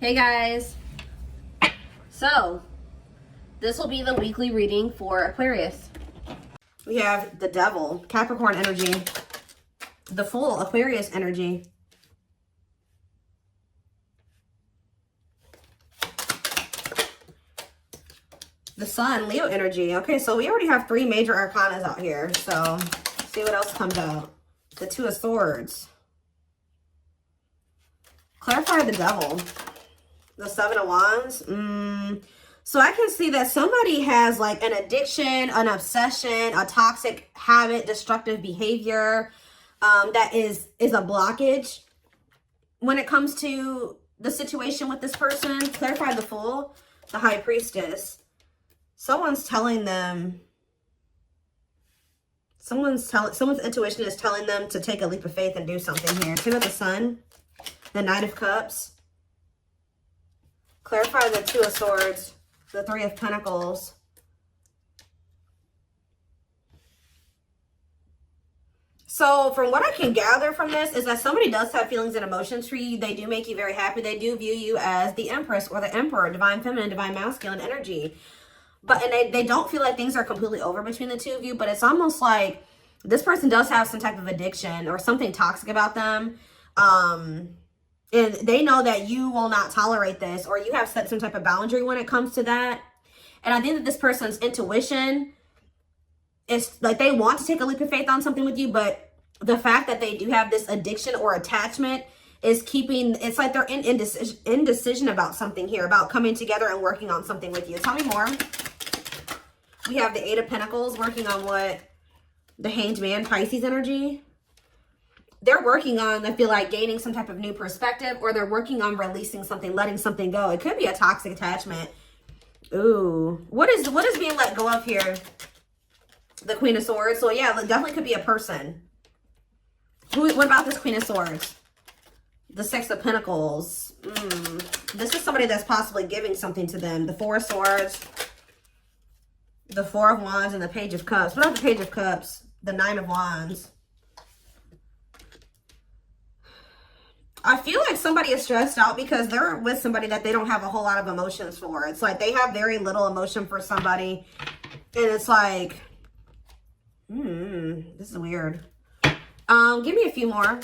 Hey guys, so this will be the weekly reading for Aquarius. We have the Devil, Capricorn energy, the Fool, Aquarius energy, the Sun, Leo energy. Okay, so we already have 3 major arcanas out here, so let's see what else comes out. The Two of Swords. Clarify the Devil. The Seven of Wands. So I can see that somebody has like an addiction, an obsession, a toxic habit, destructive behavior that is a blockage when it comes to the situation with this person. Clarify the Fool, the High Priestess. Someone's telling them, someone's intuition is telling them to take a leap of faith and do something here. Two of the Sun, the Knight of Cups. Clarify the Two of Swords, the Three of Pentacles. So from what I can gather from this is that somebody does have feelings and emotions for you. They do make you very happy. They do view you as the Empress or the Emperor, divine feminine, divine masculine energy. And they don't feel like things are completely over between the two of you, but it's almost like this person does have some type of addiction or something toxic about them. And they know that you will not tolerate this, or you have set some type of boundary when it comes to that. And I think that this person's intuition is like they want to take a leap of faith on something with you, but the fact that they do have this addiction or attachment is keeping, it's like they're in indecision about something here, about coming together and working on something with you. Tell me more. We have the Eight of Pentacles working on what? The Hanged Man, Pisces energy. They're working on, I feel like, gaining some type of new perspective, or they're working on releasing something, letting something go. It could be a toxic attachment. Ooh. What is being let go of here? The Queen of Swords. So yeah, it definitely could be a person. What about this Queen of Swords? The Six of Pentacles. This is somebody that's possibly giving something to them. The Four of Swords, the Four of Wands, and the Page of Cups. What about the Page of Cups? The Nine of Wands. I feel like somebody is stressed out because they're with somebody that they don't have a whole lot of emotions for. It's like they have very little emotion for somebody. And it's like, this is weird. Give me a few more.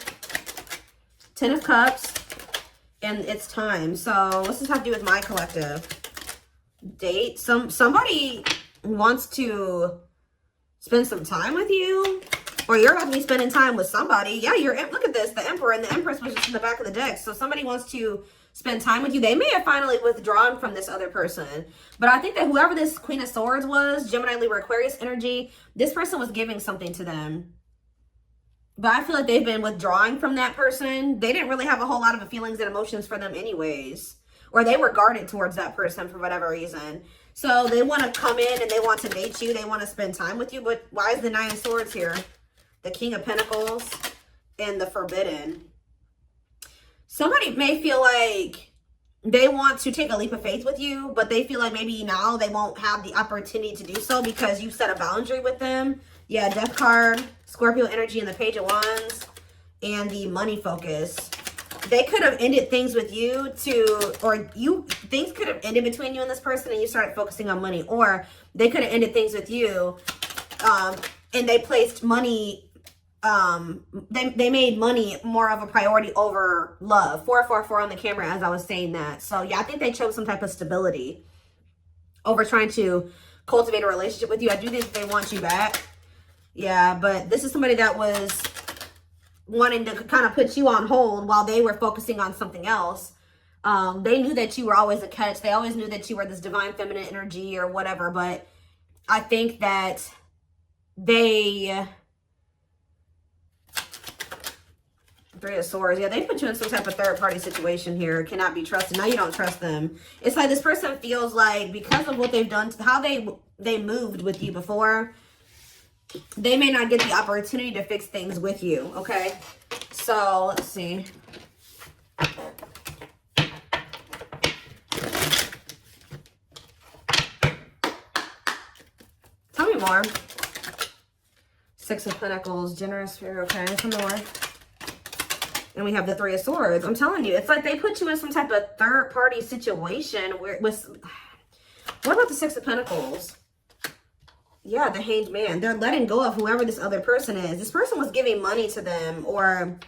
Ten of Cups. And it's time. So what's this have to do with my collective? Date. Somebody wants to spend some time with you. Or you're about to be spending time with somebody. Yeah, look at this. The Emperor and the Empress was just in the back of the deck. So somebody wants to spend time with you. They may have finally withdrawn from this other person. But I think that whoever this Queen of Swords was, Gemini, Libra, Aquarius energy, this person was giving something to them. But I feel like they've been withdrawing from that person. They didn't really have a whole lot of feelings and emotions for them anyways. Or they were guarded towards that person for whatever reason. So they want to come in and they want to date you. They want to spend time with you. But why is the Nine of Swords here? The King of Pentacles and the Forbidden. Somebody may feel like they want to take a leap of faith with you, but they feel like maybe now they won't have the opportunity to do so because you set a boundary with them. Yeah, Death card, Scorpio energy, and the Page of Wands, and the Money Focus. They could have ended things with you things could have ended between you and this person and you started focusing on money. Or they could have ended things with you and they placed money, they made money more of a priority over love. 444 on the camera as I was saying that. So yeah, I think they chose some type of stability over trying to cultivate a relationship with you. I do think they want you back. Yeah, but this is somebody that was wanting to kind of put you on hold while they were focusing on something else. They knew that you were always a catch. They always knew that you were this divine feminine energy or whatever. But I think that they... Three of Swords. Yeah, they put you in some type of third-party situation here. Cannot be trusted. Now you don't trust them. It's like this person feels like because of what they've done, how they moved with you before, they may not get the opportunity to fix things with you, okay? So, let's see. Tell me more. Six of Pentacles, generous spirit, okay? Some more. And we have the Three of Swords. I'm telling you, it's like they put you in some type of third-party situation where with... What about the Six of Pentacles? Yeah, the Hanged Man. They're letting go of whoever this other person is. This person was giving money to them, or...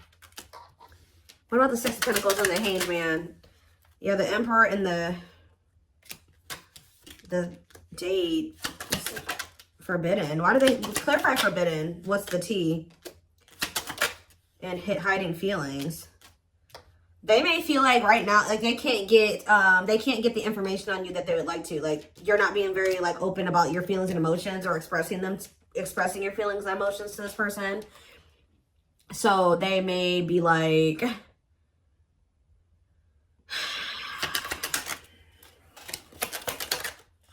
What about the Six of Pentacles and the Hanged Man? Yeah, the Emperor and the Jade. Forbidden. Why do they clarify forbidden? What's the T? And hiding feelings. They may feel like right now, like they can't get the information on you that they would like to. Like you're not being very like open about your feelings and emotions, or expressing your feelings and emotions to this person. So they may be like,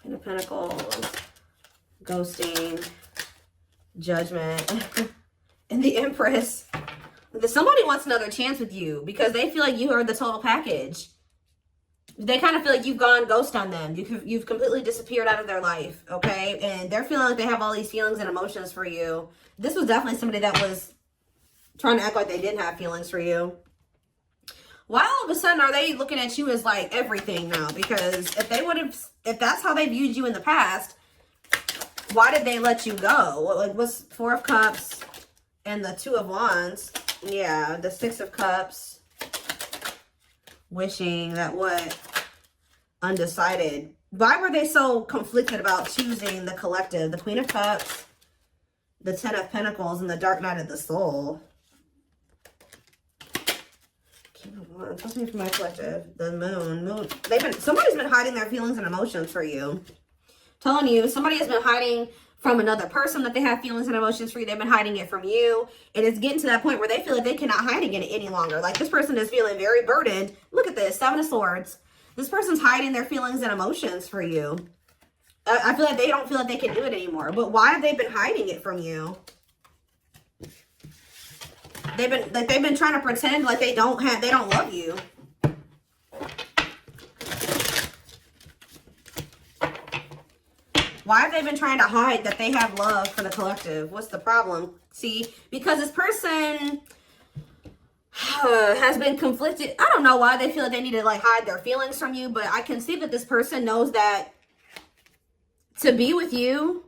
Queen of Pentacles, ghosting, Judgment, and the Empress. Somebody wants another chance with you because they feel like you are the total package. They kind of feel like you've gone ghost on them. You've completely disappeared out of their life, okay? And they're feeling like they have all these feelings and emotions for you. This was definitely somebody that was trying to act like they didn't have feelings for you. Why all of a sudden are they looking at you as like everything now? Because if that's how they viewed you in the past, why did they let you go? Like what's Four of Cups and the Two of Wands? Yeah, the Six of Cups. Wishing that what? Undecided. Why were they so conflicted about choosing the collective? The Queen of Cups, the Ten of Pentacles, and the Dark Night of the Soul. King of Wands. What's me for my collective? The Moon. Somebody's been hiding their feelings and emotions for you. Telling you, somebody has been hiding from another person that they have feelings and emotions for you. They've been hiding it from you. And it's getting to that point where they feel like they cannot hide it any longer. Like this person is feeling very burdened. Look at this, Seven of Swords. This person's hiding their feelings and emotions for you. I feel like they don't feel like they can do it anymore. But why have they been hiding it from you? They've been trying to pretend like they don't love you. Why have they been trying to hide that they have love for the collective? What's the problem? See, because this person has been conflicted. I don't know why they feel like they need to like hide their feelings from you, but I can see that this person knows that to be with you,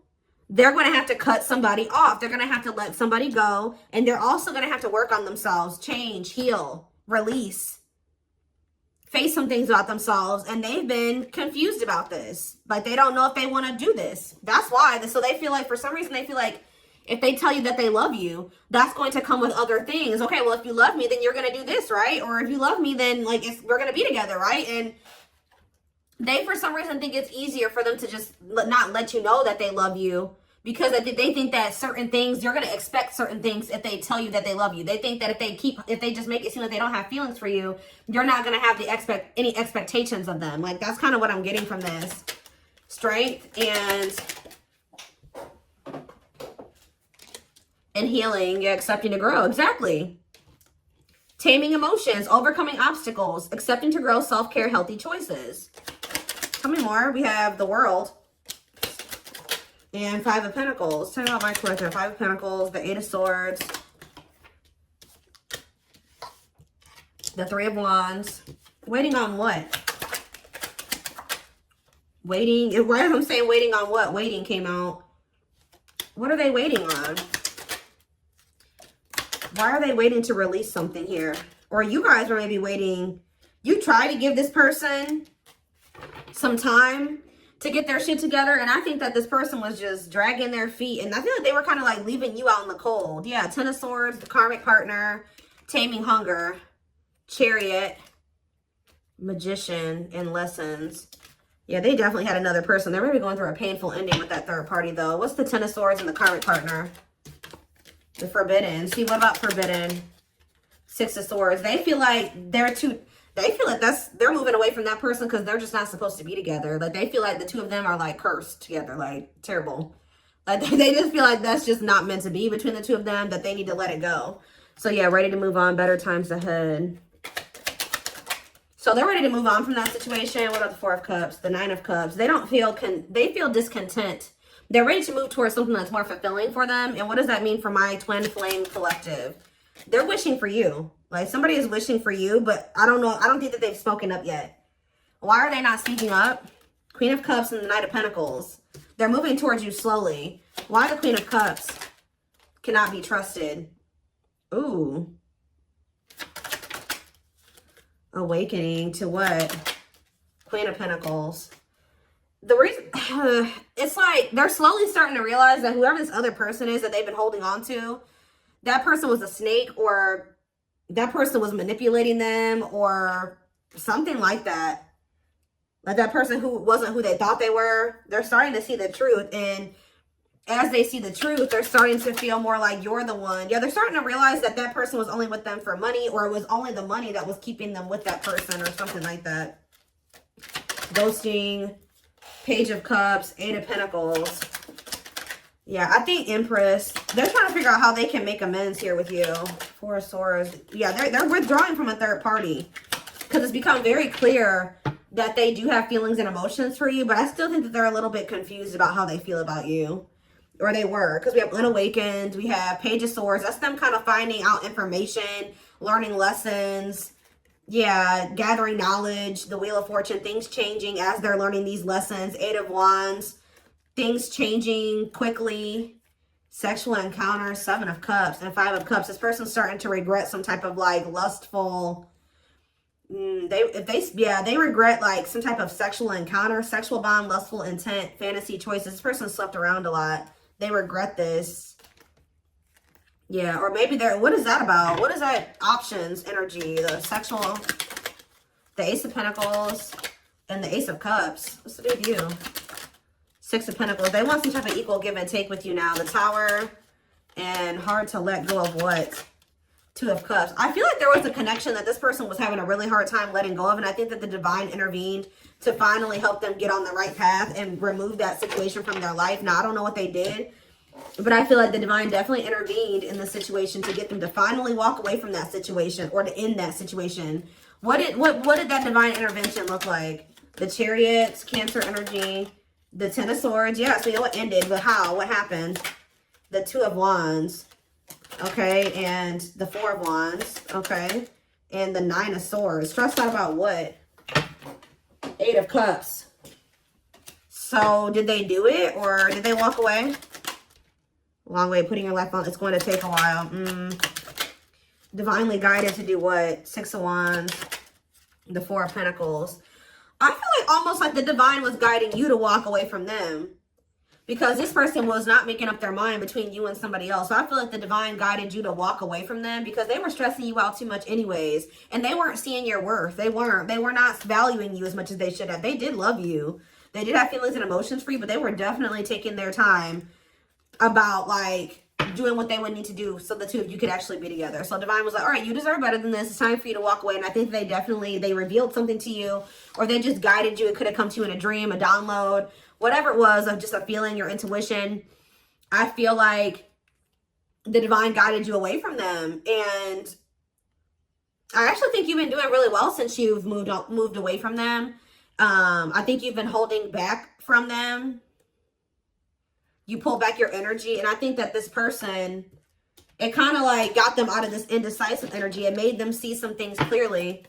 they're going to have to cut somebody off. They're going to have to let somebody go. And they're also going to have to work on themselves, change, heal, release. Face some things about themselves, and they've been confused about this. Like they don't know if they want to do this. That's why. So they feel like for some reason they feel like if they tell you that they love you, that's going to come with other things. Okay, well if you love me, then you're going to do this, right? Or if you love me, then like we're going to be together, right? And they for some reason think it's easier for them to just not let you know that they love you, because they think that certain things, you're going to expect certain things if they tell you that they love you. They think that if they just make it seem like they don't have feelings for you, you're not going to have any expectations of them. Like, that's kind of what I'm getting from this. Strength and healing, yeah, accepting to grow. Exactly. Taming emotions, overcoming obstacles, accepting to grow, self-care, healthy choices. How many more? We have the World. And Five of Pentacles. Tell me about my collector. Five of Pentacles, the Eight of Swords, the Three of Wands. Waiting on what? Waiting. Why am I saying waiting on what? Waiting came out. What are they waiting on? Why are they waiting to release something here? Or you guys are maybe waiting. You try to give this person some time to get their shit together, and I think that this person was just dragging their feet, and I feel like they were kind of like leaving you out in the cold. Yeah, Ten of Swords, the karmic partner, taming hunger, Chariot, Magician, and lessons. Yeah, they definitely had another person. They're maybe going through a painful ending with that third party, though. What's the Ten of Swords and the karmic partner? The Forbidden. See, what about Forbidden? Six of Swords. They feel like they're moving away from that person because they're just not supposed to be together. Like, they feel like the two of them are like cursed together, like terrible. Like, they just feel like that's just not meant to be between the two of them, that they need to let it go. So yeah, ready to move on, better times ahead. So they're ready to move on from that situation. What about the Four of Cups, the Nine of Cups? They feel discontent. They're ready to move towards something that's more fulfilling for them. And what does that mean for my twin flame collective? They're wishing for you. Like, somebody is wishing for you, but I don't know. I don't think that they've spoken up yet. Why are they not speaking up? Queen of Cups and the Knight of Pentacles. They're moving towards you slowly. Why the Queen of Cups cannot be trusted? Ooh. Awakening to what? Queen of Pentacles. The reason, it's like they're slowly starting to realize that whoever this other person is that they've been holding on to, that person was a snake, or that person was manipulating them, or something like that. Like that person who wasn't who they thought they were. They're starting to see the truth. And as they see the truth, they're starting to feel more like you're the one. Yeah, they're starting to realize that that person was only with them for money, or it was only the money that was keeping them with that person, or something like that. Ghosting, Page of Cups, Eight of Pentacles. Yeah, I think Empress, they're trying to figure out how they can make amends here with you. Four of Swords. Yeah, they're withdrawing from a third party. Because it's become very clear that they do have feelings and emotions for you, but I still think that they're a little bit confused about how they feel about you. Or they were, because we have Unawakened, we have Page of Swords. That's them kind of finding out information, learning lessons. Yeah, gathering knowledge, the Wheel of Fortune, things changing as they're learning these lessons. Eight of Wands, things changing quickly. Sexual encounter, Seven of Cups, and Five of Cups. This person's starting to regret some type of like lustful, they regret like some type of sexual encounter, sexual bond, lustful intent, fantasy choices. This person slept around a lot. They regret this. Yeah, or maybe they're, what is that about? What is that options energy? The sexual, the Ace of Pentacles, and the Ace of Cups. What's the deal with you? Six of Pentacles. They want some type of equal give and take with you now. The Tower, and hard to let go of what? Two of Cups. I feel like there was a connection that this person was having a really hard time letting go of, and I think that the Divine intervened to finally help them get on the right path and remove that situation from their life. Now, I don't know what they did, but I feel like the Divine definitely intervened in the situation to get them to finally walk away from that situation, or to end that situation. What did that Divine intervention look like? The Chariots, Cancer energy, the Ten of Swords. Yeah, so it ended, but how? What happened? The Two of Wands. Okay, and the Four of Wands. Okay, and the Nine of Swords. Stressed out about what? Eight of Cups. So did they do it, or did they walk away? Long way, putting your life on. It's going to take a while. Divinely guided to do what? Six of Wands. The Four of Pentacles. I feel like almost like the Divine was guiding you to walk away from them, because this person was not making up their mind between you and somebody else. So I feel like the Divine guided you to walk away from them, because they were stressing you out too much anyways. And they weren't seeing your worth. They were not valuing you as much as they should have. They did love you. They did have feelings and emotions for you, but they were definitely taking their time about like doing what they would need to do so the two of you could actually be together. So Divine was like, all right, you deserve better than this. It's time for you to walk away. And I think they revealed something to you, or they just guided you. It could have come to you in a dream, a download, whatever it was, of just a feeling, your intuition. I feel like the Divine guided you away from them. And I actually think you've been doing really well since you've moved away from them. I think you've been holding back from them. You pull back your energy. And I think that this person, it kind of like got them out of this indecisive energy. It made them see some things clearly.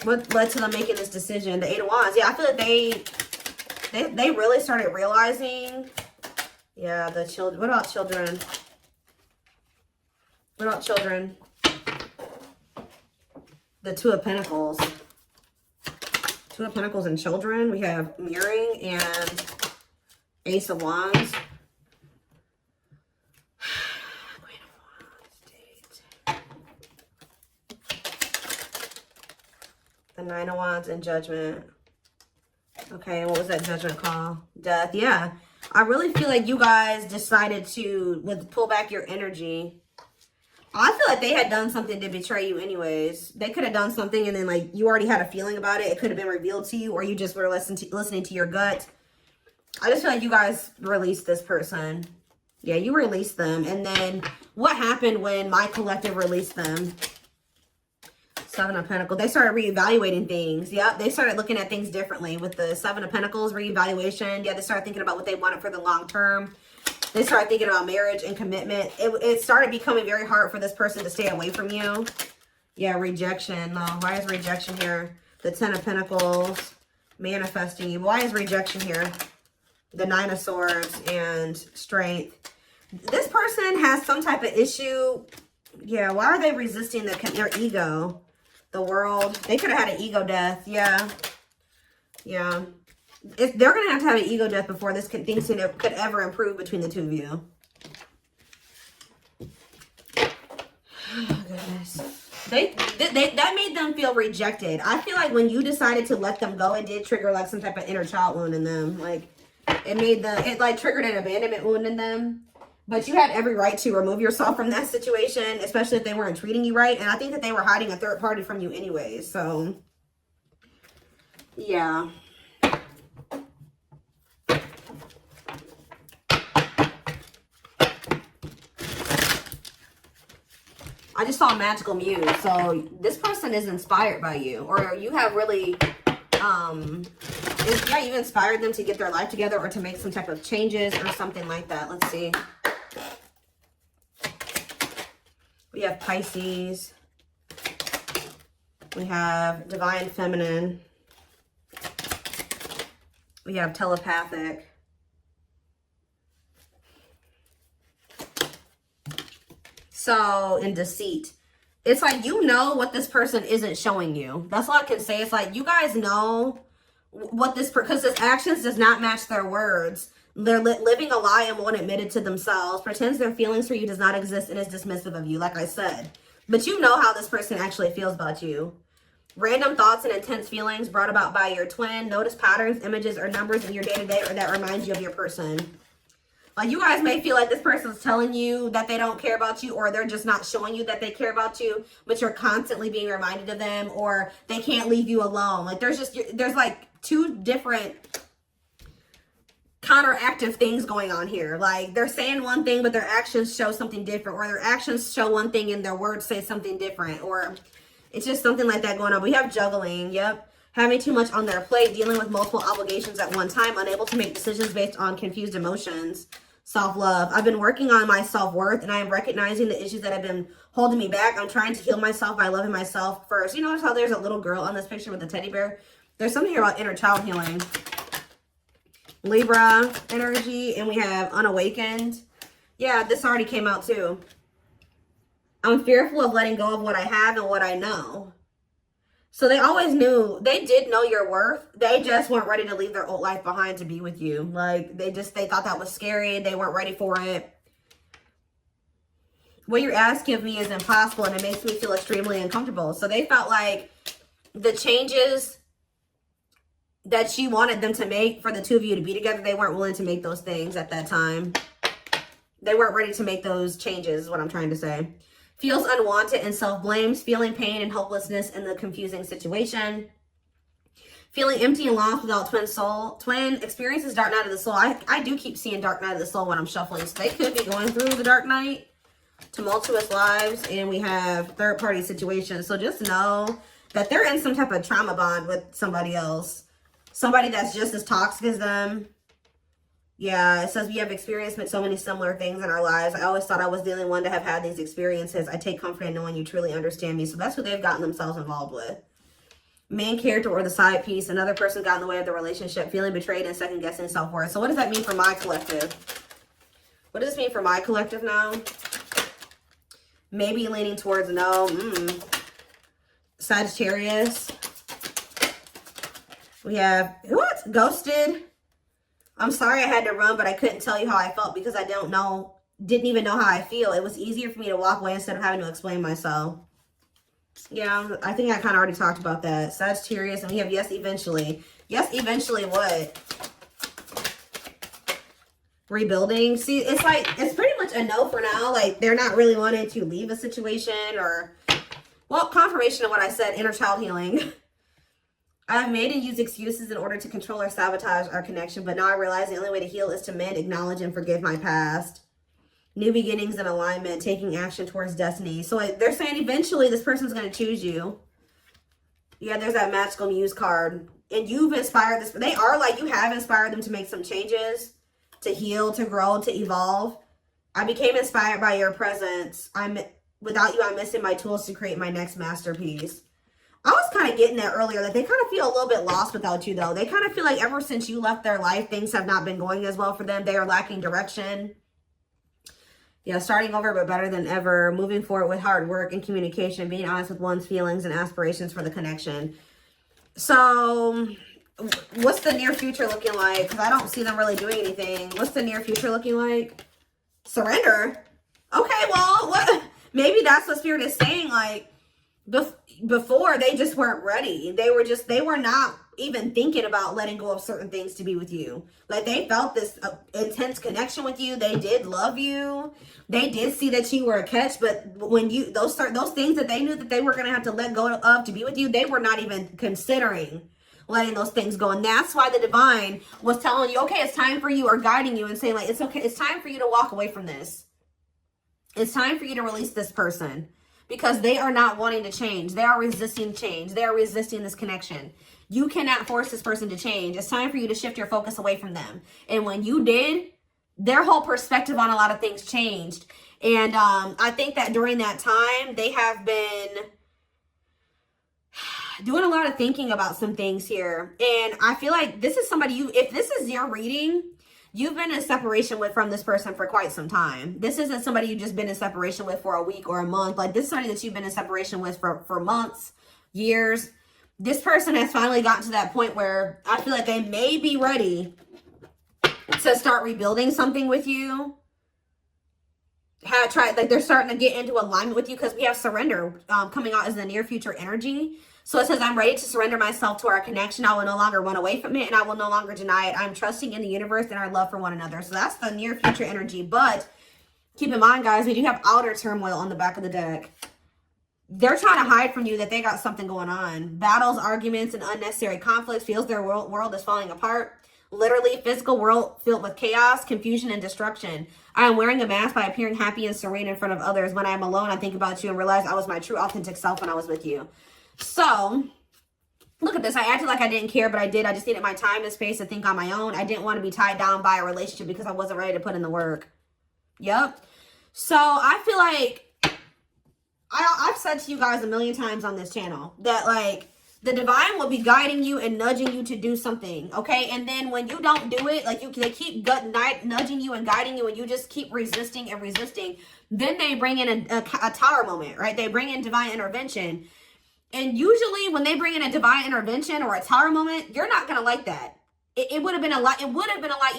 What led to them making this decision? The Eight of Wands. Yeah, I feel like they really started realizing. Yeah, the children. What about children? What about children? The Two of Pentacles. Two of Pentacles and children. We have mirroring and Ace of Wands. Queen of Wands. The Nine of Wands and Judgment. Okay, what was that Judgment call? Death. Yeah. I really feel like you guys decided to pull back your energy. I feel like they had done something to betray you anyways. They could have done something and then like you already had a feeling about it. It could have been revealed to you, or you just were listening to your gut. I just feel like you guys released this person. Yeah, you released them. And then what happened when my collective released them? Seven of Pentacles. They started reevaluating things. Yep, they started looking at things differently with the Seven of Pentacles reevaluation. Yeah, they started thinking about what they wanted for the long term. They started thinking about marriage and commitment. It started becoming very hard for this person to stay away from you. Yeah, rejection. No, why is rejection here? The Ten of Pentacles, manifesting you. Why is rejection here? The Nine of Swords and Strength. This person has some type of issue. Yeah, why are they resisting their ego? The World. They could have had an ego death. Yeah. Yeah. They're going to have an ego death before things could ever improve between the two of you. Oh, goodness. That made them feel rejected. I feel like when you decided to let them go, it did trigger like some type of inner child wound in them. Like it like triggered an abandonment wound in them. But you had every right to remove yourself from that situation, especially if they weren't treating you right. And I think that they were hiding a third party from you anyways. So, yeah. I just saw Magical Muse. So this person is inspired by you, or you have really, yeah, you inspired them to get their life together or to make some type of changes or something like that. Let's see. We have Pisces. We have Divine Feminine. We have Telepathic. So, in Deceit. It's like, you know what this person isn't showing you. That's all I can say. It's like, you guys know what this, because this actions does not match their words. They're living a lie and won't admit it to themselves. Pretends their feelings for you does not exist and is dismissive of you, like I said. But you know how this person actually feels about you. Random thoughts and intense feelings brought about by your twin. Notice patterns, images, or numbers in your day-to-day or that remind you of your person. Like, you guys may feel like this person's telling you that they don't care about you, or they're just not showing you that they care about you, but you're constantly being reminded of them, or they can't leave you alone. Like, there's like two different counteractive things going on here. Like, they're saying one thing, but their actions show something different, or their actions show one thing and their words say something different, or it's just something like that going on. We have juggling. Yep. Having too much on their plate, dealing with multiple obligations at one time, unable to make decisions based on confused emotions. Self-love. I've been working on my self-worth, and I am recognizing the issues that have been holding me back. I'm trying to heal myself by loving myself first. You notice how there's a little girl on this picture with a teddy bear? There's something here about inner child healing. Libra energy, and we have unawakened. Yeah, this already came out too. I'm fearful of letting go of what I have and what I know. So they always knew, they did know your worth. They just weren't ready to leave their old life behind to be with you. Like, they thought that was scary. They weren't ready for it. What you're asking of me is impossible, and it makes me feel extremely uncomfortable. So they felt like the changes that you wanted them to make for the two of you to be together, they weren't willing to make those things at that time. They weren't ready to make those changes, is what I'm trying to say. Feels unwanted and self-blames, feeling pain and hopelessness in the confusing situation. Feeling empty and lost without twin soul. Twin experiences dark night of the soul. I do keep seeing dark night of the soul when I'm shuffling. So they could be going through the dark night. Tumultuous lives. And we have third party situations. So just know that they're in some type of trauma bond with somebody else. Somebody that's just as toxic as them. Yeah, it says we have experienced so many similar things in our lives. I always thought I was the only one to have had these experiences. I take comfort in knowing you truly understand me. So that's who they've gotten themselves involved with. Main character or the side piece. Another person got in the way of the relationship. Feeling betrayed and second guessing self-worth. So what does that mean for my collective? What does this mean for my collective now? Maybe leaning towards no. Sagittarius. We have, what? Ghosted. I'm sorry I had to run, but I couldn't tell you how I felt because I didn't even know how I feel. It was easier for me to walk away instead of having to explain myself. Yeah, I think I kind of already talked about that. Sagittarius, and we have yes, eventually. Yes, eventually what? Rebuilding. See, it's like, it's pretty much a no for now. Like, they're not really wanting to leave a situation or, well, confirmation of what I said, inner child healing. I've made and used excuses in order to control or sabotage our connection, but now I realize the only way to heal is to mend, acknowledge, and forgive my past. New beginnings and alignment, taking action towards destiny. So they're saying eventually this person's going to choose you. Yeah, there's that Magical Muse card. And you've inspired this. They are like, you have inspired them to make some changes. to heal, to grow, to evolve. I became inspired by your presence. Without you, I'm missing my tools to create my next masterpiece. I was kind of getting that earlier, that they kind of feel a little bit lost without you, though. They kind of feel like ever since you left their life, things have not been going as well for them. They are lacking direction. Yeah, starting over, but better than ever. Moving forward with hard work and communication. Being honest with one's feelings and aspirations for the connection. So, what's the near future looking like? Because I don't see them really doing anything. What's the near future looking like? Surrender? Okay, well, what? Maybe that's what Spirit is saying, like, before they just weren't ready. They were not even thinking about letting go of certain things to be with you. Like, they felt this intense connection with you. They did love you. They did see that you were a catch, but when those things that they knew that they were going to have to let go of to be with you, they were not even considering letting those things go. And that's why the divine was telling you, okay, it's time for you, or guiding you and saying, like, it's okay. It's time for you to walk away from this. It's time for you to release this person. Because they are not wanting to change. They are resisting change. They are resisting this connection. You cannot force this person to change. It's time for you to shift your focus away from them. And when you did, their whole perspective on a lot of things changed. And I think that during that time, they have been doing a lot of thinking about some things here. And I feel like this is somebody if this is your reading, you've been in separation from this person for quite some time. This isn't somebody you've just been in separation with for a week or a month. Like, this is somebody that you've been in separation with for months, years. This person has finally gotten to that point where I feel like they may be ready to start rebuilding something with you. Like, they're starting to get into alignment with you, because we have surrender coming out as the near future energy. So it says, I'm ready to surrender myself to our connection. I will no longer run away from it, and I will no longer deny it. I'm trusting in the universe and our love for one another. So that's the near future energy. But keep in mind, guys, we do have outer turmoil on the back of the deck. They're trying to hide from you that they got something going on. Battles, arguments, and unnecessary conflicts. Feels their world is falling apart. Literally, physical world filled with chaos, confusion, and destruction. I am wearing a mask by appearing happy and serene in front of others. When I am alone, I think about you and realize I was my true, authentic self when I was with you. So, look at this. I acted like I didn't care, but I did. I just needed my time and space to think on my own. I didn't want to be tied down by a relationship because I wasn't ready to put in the work. Yep. So, I feel like I've said to you guys a million times on this channel that, like, the divine will be guiding you and nudging you to do something, okay? And then when you don't do it, like, they keep nudging you and guiding you, and you just keep resisting and resisting, then they bring in a tower moment, right? They bring in divine intervention. And usually when they bring in a divine intervention or a tower moment, you're not going to like that. It would have been a lot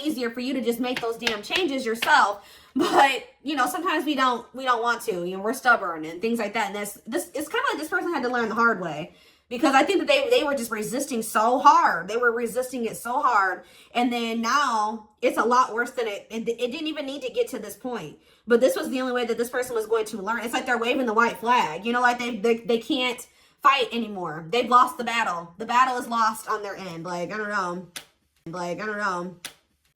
easier for you to just make those damn changes yourself. But, you know, sometimes we don't want to. You know, we're stubborn and things like that. And it's kind of like this person had to learn the hard way. Because I think that they were just resisting so hard. They were resisting it so hard. And then now it's a lot worse than it didn't even need to get to this point. But this was the only way that this person was going to learn. It's like they're waving the white flag. You know, like they can't fight anymore. They've lost the battle. The battle is lost on their end. Like, I don't know.